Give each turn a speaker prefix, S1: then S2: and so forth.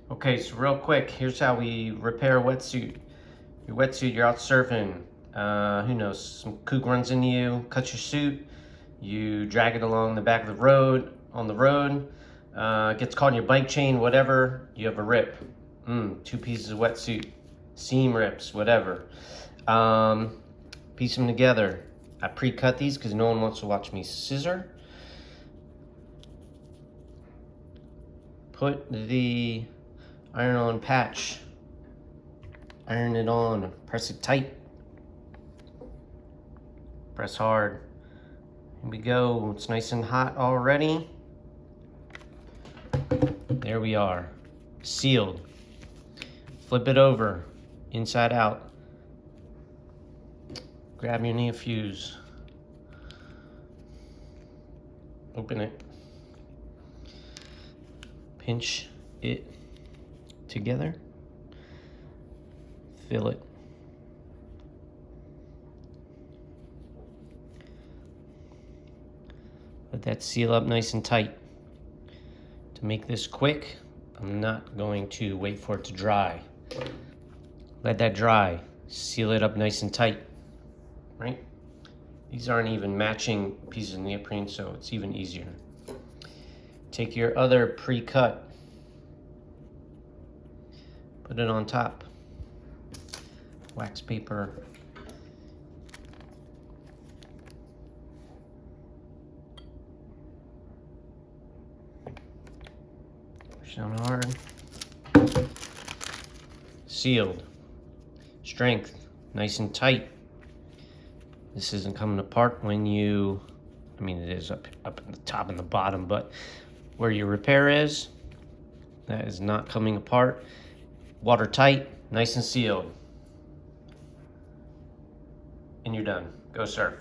S1: Okay, so real quick, here's how we repair a wetsuit. Your wetsuit, you're out surfing. Who knows, some kook runs into you, cuts your suit. You drag it along the back of the road, gets caught in your bike chain, whatever, you have a rip. 2 pieces of wetsuit, seam rips, whatever. Piece them together. I pre-cut these because no one wants to watch me scissor. Put the iron-on patch, iron it on, press it tight, press hard. Here we go, it's nice and hot already. There we are, sealed. Flip it over, inside out. Grab your Neofuze. Open it. Pinch it together. Fill it. Let that seal up nice and tight. To make this quick, I'm not going to wait for it to dry. Let that dry. Seal it up nice and tight. Right? These aren't even matching pieces of neoprene, so it's even easier. Take your other pre-cut, put it on top. Wax paper. Push down hard. Sealed. Strength, nice and tight. This isn't coming apart when you, I mean it is up at the top and the bottom, but where your repair is, that is not coming apart. Watertight, nice and sealed. And you're done. Go surf.